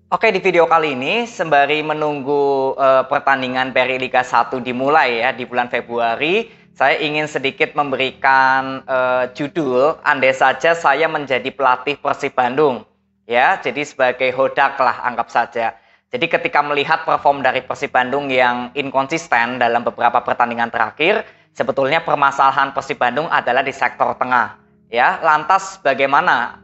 Oke, di video kali ini sembari menunggu pertandingan Peri Liga 1 dimulai ya di bulan Februari, saya ingin sedikit memberikan judul andai saja saya menjadi pelatih Persib Bandung. Ya, jadi sebagai hodak lah anggap saja. Jadi ketika melihat perform dari Persib Bandung yang inkonsisten dalam beberapa pertandingan terakhir, sebetulnya permasalahan Persib Bandung adalah di sektor tengah. Ya, lantas bagaimana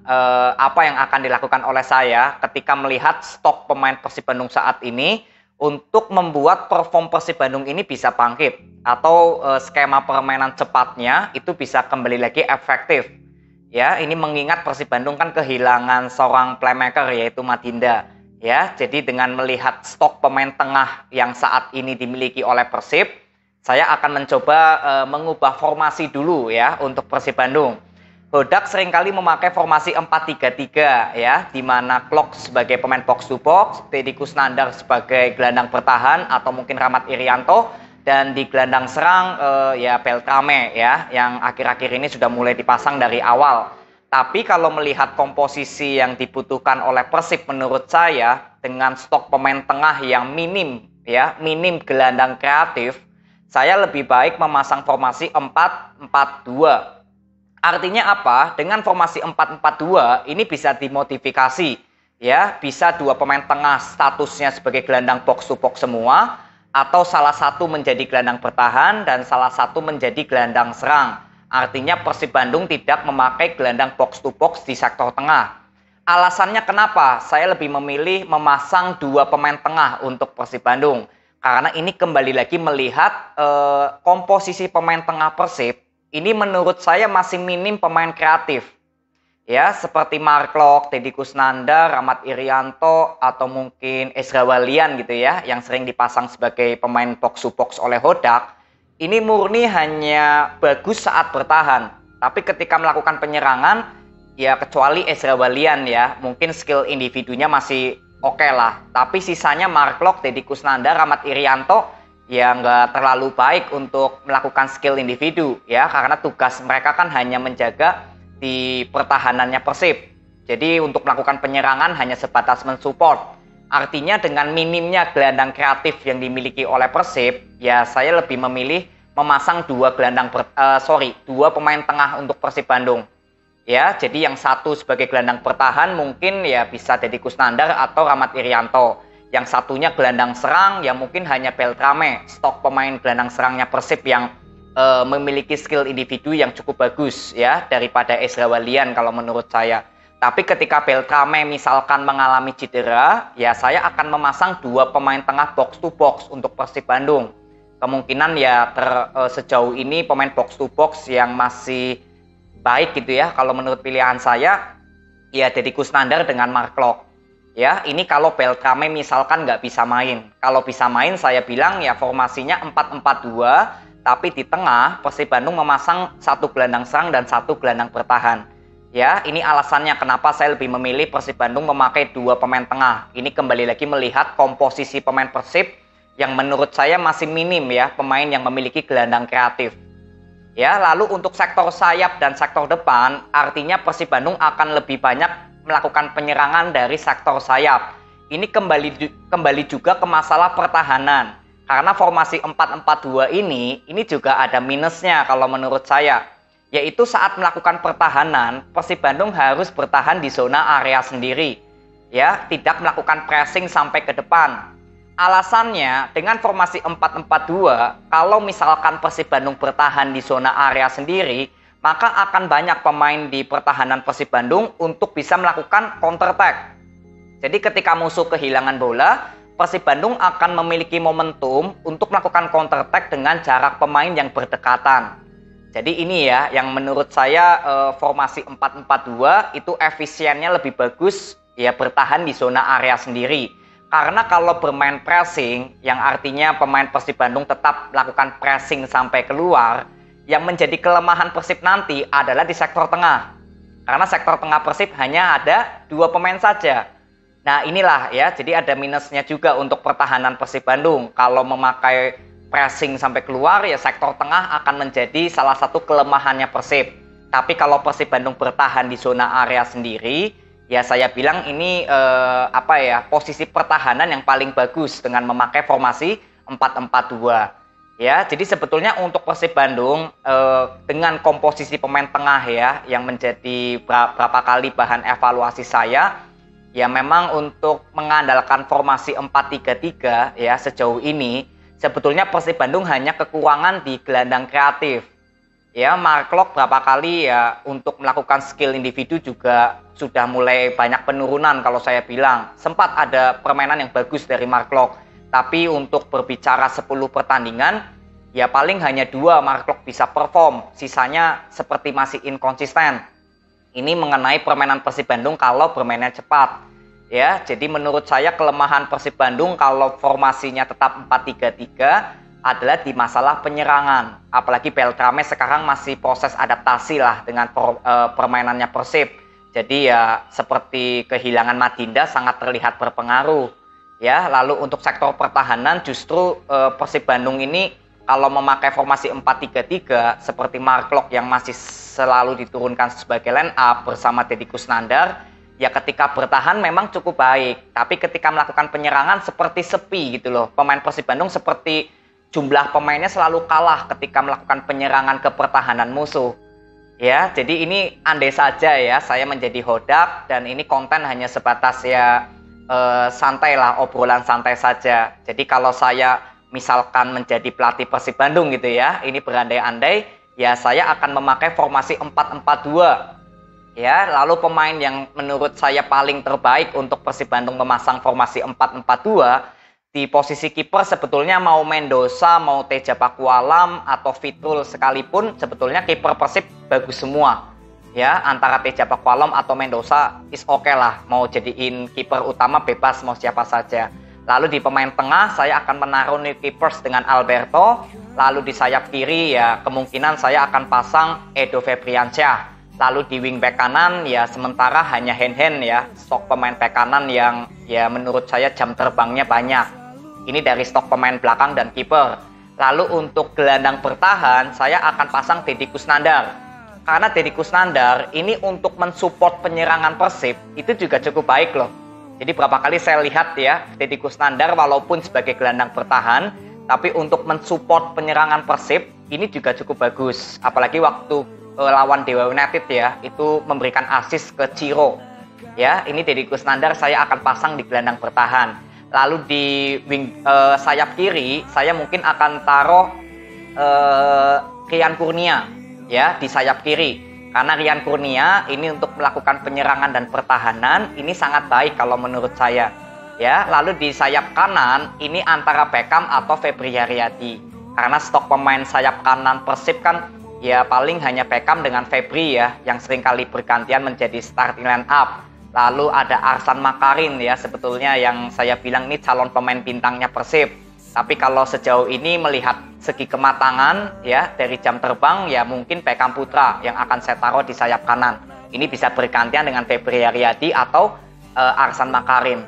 apa yang akan dilakukan oleh saya ketika melihat stok pemain Persib Bandung saat ini untuk membuat perform Persib Bandung ini bisa bangkit atau skema permainan cepatnya itu bisa kembali lagi efektif. Ya, ini mengingat Persib Bandung kan kehilangan seorang playmaker yaitu Madinda. Ya, jadi dengan melihat stok pemain tengah yang saat ini dimiliki oleh Persib, saya akan mencoba mengubah formasi dulu ya untuk Persib Bandung. Hodak seringkali memakai formasi 4-3-3 ya, di mana Klok sebagai pemain box to box, Deddy Kusnandar sebagai gelandang bertahan atau mungkin Rahmat Irianto, dan di gelandang serang ya Beltrame ya, yang akhir-akhir ini sudah mulai dipasang dari awal. Tapi kalau melihat komposisi yang dibutuhkan oleh Persib menurut saya dengan stok pemain tengah yang minim ya, minim gelandang kreatif, saya lebih baik memasang formasi 4-4-2. Artinya apa? Dengan formasi 4-4-2 ini bisa dimodifikasi ya, bisa dua pemain tengah statusnya sebagai gelandang box to box semua atau salah satu menjadi gelandang bertahan dan salah satu menjadi gelandang serang. Artinya Persib Bandung tidak memakai gelandang box to box di sektor tengah. Alasannya kenapa? Saya lebih memilih memasang dua pemain tengah untuk Persib Bandung. Karena ini kembali lagi melihat komposisi pemain tengah Persib ini menurut saya masih minim pemain kreatif. Ya, seperti Mark Klok, Deddy Kusnandar, Rahmat Irianto, atau mungkin Ezra Walian gitu ya, yang sering dipasang sebagai pemain box to box oleh Hodak. Ini murni hanya bagus saat bertahan. Tapi ketika melakukan penyerangan, ya kecuali Ezra Walian ya, mungkin skill individunya masih oke lah. Tapi sisanya Mark Klok, Deddy Kusnandar, Rahmat Irianto, ya nggak terlalu baik untuk melakukan skill individu ya, karena tugas mereka kan hanya menjaga di pertahanannya Persib. Jadi untuk melakukan penyerangan hanya sebatas mensupport. Artinya dengan minimnya gelandang kreatif yang dimiliki oleh Persib, ya saya lebih memilih memasang dua pemain tengah untuk Persib Bandung. Ya, jadi yang satu sebagai gelandang bertahan mungkin ya bisa Deddy Kusnandar atau Rahmat Irianto. Yang satunya gelandang serang yang mungkin hanya Beltrame, stok pemain gelandang serangnya Persib yang memiliki skill individu yang cukup bagus ya daripada Ezra Walian kalau menurut saya. Tapi ketika Beltrame misalkan mengalami cedera, ya saya akan memasang dua pemain tengah box to box untuk Persib Bandung. Kemungkinan ya sejauh ini pemain box to box yang masih baik gitu ya kalau menurut pilihan saya ya Deddy Kusnandar dengan Mark Klok. Ya, ini kalau Beltrame misalkan nggak bisa main. Kalau bisa main, saya bilang ya formasinya 4-4-2, tapi di tengah Persib Bandung memasang satu gelandang serang dan satu gelandang bertahan. Ya, ini alasannya kenapa saya lebih memilih Persib Bandung memakai dua pemain tengah. Ini kembali lagi melihat komposisi pemain Persib yang menurut saya masih minim ya, pemain yang memiliki gelandang kreatif. Ya, lalu untuk sektor sayap dan sektor depan, artinya Persib Bandung akan lebih banyak melakukan penyerangan dari sektor sayap. Ini kembali juga ke masalah pertahanan. Karena formasi 4-4-2 ini juga ada minusnya kalau menurut saya. Yaitu saat melakukan pertahanan, Persib Bandung harus bertahan di zona area sendiri. Ya, tidak melakukan pressing sampai ke depan. Alasannya dengan formasi 4-4-2, kalau misalkan Persib Bandung bertahan di zona area sendiri, maka akan banyak pemain di pertahanan Persib Bandung untuk bisa melakukan counter attack. Jadi ketika musuh kehilangan bola, Persib Bandung akan memiliki momentum untuk melakukan counter attack dengan jarak pemain yang berdekatan. Jadi ini ya yang menurut saya formasi 4-4-2 itu efisiennya lebih bagus ya bertahan di zona area sendiri. Karena kalau bermain pressing, yang artinya pemain Persib Bandung tetap melakukan pressing sampai keluar, yang menjadi kelemahan Persib nanti adalah di sektor tengah. Karena sektor tengah Persib hanya ada dua pemain saja. Nah inilah ya, jadi ada minusnya juga untuk pertahanan Persib Bandung. Kalau memakai pressing sampai keluar, ya sektor tengah akan menjadi salah satu kelemahannya Persib. Tapi kalau Persib Bandung bertahan di zona area sendiri, ya saya bilang ini posisi pertahanan yang paling bagus dengan memakai formasi 4-4-2. Ya, jadi sebetulnya untuk Persib Bandung dengan komposisi pemain tengah ya yang menjadi berapa kali bahan evaluasi saya, ya memang untuk mengandalkan formasi 4-3-3 ya sejauh ini sebetulnya Persib Bandung hanya kekurangan di gelandang kreatif. Ya, Mark Klok berapa kali ya untuk melakukan skill individu juga sudah mulai banyak penurunan kalau saya bilang. Sempat ada permainan yang bagus dari Mark Klok, tapi untuk berbicara 10 pertandingan, ya paling hanya 2 Mark Klok bisa perform, sisanya seperti masih inkonsisten. Ini mengenai permainan Persib Bandung kalau bermainnya cepat. Ya, jadi menurut saya kelemahan Persib Bandung kalau formasinya tetap 4-3-3 adalah di masalah penyerangan. Apalagi Beltrame sekarang masih proses adaptasi lah dengan permainannya Persib. Jadi ya seperti kehilangan Madinda sangat terlihat berpengaruh. Ya, lalu untuk sektor pertahanan justru Persib Bandung ini kalau memakai formasi 4-3-3 seperti Mark Klok yang masih selalu diturunkan sebagai line up bersama Deddy Kusnandar, ya ketika bertahan memang cukup baik. Tapi ketika melakukan penyerangan seperti sepi gitu loh. Pemain Persib Bandung seperti jumlah pemainnya selalu kalah ketika melakukan penyerangan ke pertahanan musuh. Ya, jadi ini andai saja ya saya menjadi hodak dan ini konten hanya sebatas ya santai lah, obrolan santai saja. Jadi kalau saya misalkan menjadi pelatih Persib Bandung gitu ya, ini berandai-andai, ya saya akan memakai formasi 4-4-2. Ya, lalu pemain yang menurut saya paling terbaik untuk Persib Bandung memasang formasi 4-4-2 di posisi kiper sebetulnya mau Mendoza, mau Teja Pakualam atau Fitrul sekalipun sebetulnya kiper Persib bagus semua. Ya, antara Teja Pakualam atau Mendoza is oke lah. Mau jadiin kiper utama bebas mau siapa saja. Lalu di pemain tengah saya akan menaruh new keepers dengan Alberto. Lalu di sayap kiri ya kemungkinan saya akan pasang Edo Febriansyah. Lalu di wingback kanan ya sementara hanya Hen-Hen ya, stok pemain back kanan yang ya menurut saya jam terbangnya banyak. Ini dari stok pemain belakang dan kiper. Lalu untuk gelandang bertahan saya akan pasang Deddy Kusnandar. Karena Deddy Kusnandar ini untuk mensupport penyerangan Persib itu juga cukup baik loh. Jadi berapa kali saya lihat ya Deddy Kusnandar walaupun sebagai gelandang bertahan, tapi untuk mensupport penyerangan Persib ini juga cukup bagus. Apalagi waktu lawan Dewa United ya, itu memberikan assist ke Ciro. Ya, ini Deddy Kusnandar saya akan pasang di gelandang bertahan. Lalu di sayap kiri saya mungkin akan taruh Rian Kurnia ya di sayap kiri. Karena Rian Kurnia ini untuk melakukan penyerangan dan pertahanan ini sangat baik kalau menurut saya. Ya, lalu di sayap kanan ini antara Beckham atau Febri Haryadi. Karena stok pemain sayap kanan Persib kan ya paling hanya Beckham dengan Febri ya yang seringkali bergantian menjadi starting line up. Lalu ada Arsan Makarin ya sebetulnya yang saya bilang ini calon pemain bintangnya Persib. Tapi kalau sejauh ini melihat segi kematangan ya dari jam terbang ya mungkin Beckham Putra yang akan saya taruh di sayap kanan. Ini bisa bergantian dengan Febri Haryadi atau Arsan Makarin.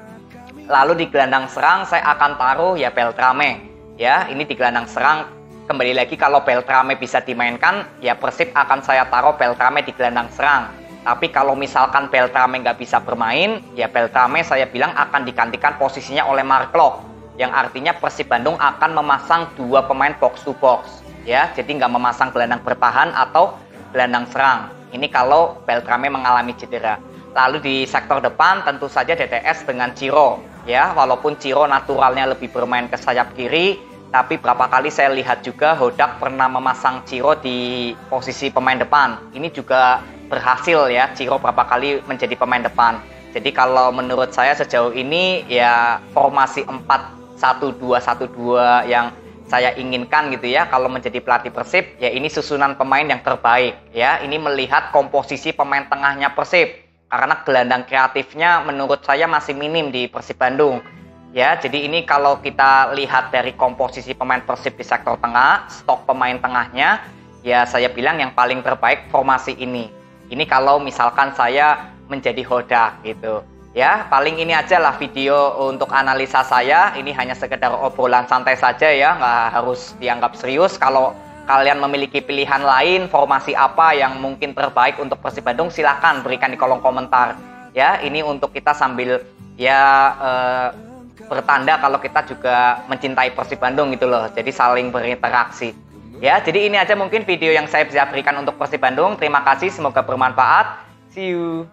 Lalu di gelandang serang saya akan taruh ya Beltrame. Ya, ini di gelandang serang kembali lagi kalau Beltrame bisa dimainkan ya Persib akan saya taruh Beltrame di gelandang serang. Tapi kalau misalkan Beltrame nggak bisa bermain, ya Beltrame saya bilang akan digantikan posisinya oleh Mark Klok. Yang artinya Persib Bandung akan memasang 2 pemain box to box. Ya, jadi nggak memasang gelandang bertahan atau gelandang serang. Ini kalau Beltrame mengalami cedera. Lalu di sektor depan tentu saja DTS dengan Ciro. Ya, walaupun Ciro naturalnya lebih bermain ke sayap kiri, tapi berapa kali saya lihat juga Hodak pernah memasang Ciro di posisi pemain depan. Ini juga berhasil ya, Ciro berapa kali menjadi pemain depan. Jadi kalau menurut saya sejauh ini ya formasi 4-1-2-1-2 yang saya inginkan gitu ya kalau menjadi pelatih Persib ya ini susunan pemain yang terbaik ya. Ini melihat komposisi pemain tengahnya Persib karena gelandang kreatifnya menurut saya masih minim di Persib Bandung. Ya, jadi ini kalau kita lihat dari komposisi pemain Persib di sektor tengah, stok pemain tengahnya ya saya bilang yang paling terbaik formasi ini. Ini kalau misalkan saya menjadi hodak gitu. Ya, paling ini aja lah video untuk analisa saya. Ini hanya sekedar obrolan santai saja ya, nggak harus dianggap serius. Kalau kalian memiliki pilihan lain, formasi apa yang mungkin terbaik untuk Persib Bandung, silakan berikan di kolom komentar. ya. Ini untuk kita sambil ya bertanda kalau kita juga mencintai Persib Bandung gitu loh. Jadi saling berinteraksi. Ya, jadi ini aja mungkin video yang saya bisa berikan untuk Persib Bandung. Terima kasih, semoga bermanfaat. See you.